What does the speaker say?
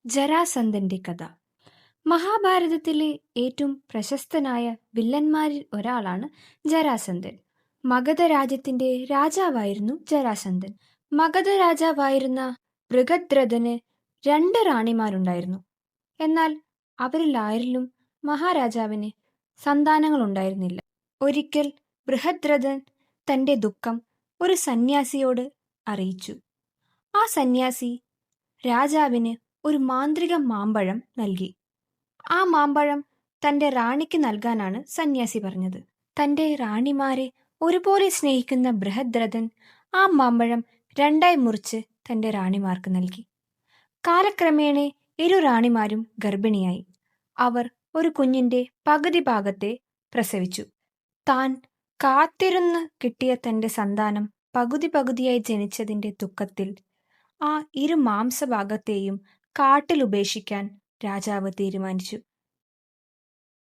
ജരാസന്ധന്റെ കഥ. മഹാഭാരതത്തിലെ ഏറ്റവും പ്രശസ്തനായ വില്ലന്മാരിൽ ഒരാളാണ് ജരാസന്ധൻ. മഗധ രാജ്യത്തിന്റെ രാജാവായിരുന്നു ജരാസന്ധൻ. മഗധ രാജാവായിരുന്ന ബൃഹദ്രഥന് 2 റാണിമാരുണ്ടായിരുന്നു. എന്നാൽ അവരിൽ ആരിലും മഹാരാജാവിന് സന്താനങ്ങളുണ്ടായിരുന്നില്ല. ഒരിക്കൽ ബൃഹദ്രഥൻ തന്റെ ദുഃഖം ഒരു സന്യാസിയോട് അറിയിച്ചു. ആ സന്യാസി രാജാവിന് ഒരു മാന്ത്രിക മാമ്പഴം നൽകി. ആ മാമ്പഴം തന്റെ റാണിക്ക് നൽകാനാണ് സന്യാസി പറഞ്ഞത്. തന്റെ റാണിമാരെ ഒരുപോലെ സ്നേഹിക്കുന്ന ബൃഹദ്രഥൻ ആ മാമ്പഴം 2ആയി മുറിച്ച് തന്റെ റാണിമാർക്ക് നൽകി. കാലക്രമേണ റാണിമാരും ഗർഭിണിയായി. അവർ ഒരു കുഞ്ഞിന്റെ പകുതി ഭാഗത്തെ പ്രസവിച്ചു. താൻ കാത്തിരുന്ന് കിട്ടിയ തന്റെ സന്താനം പകുതി പകുതിയായി ജനിച്ചതിന്റെ ദുഃഖത്തിൽ ആ മാംസഭാഗത്തെയും കാട്ടിൽ ഉപേക്ഷിക്കാൻ രാജാവ് തീരുമാനിച്ചു.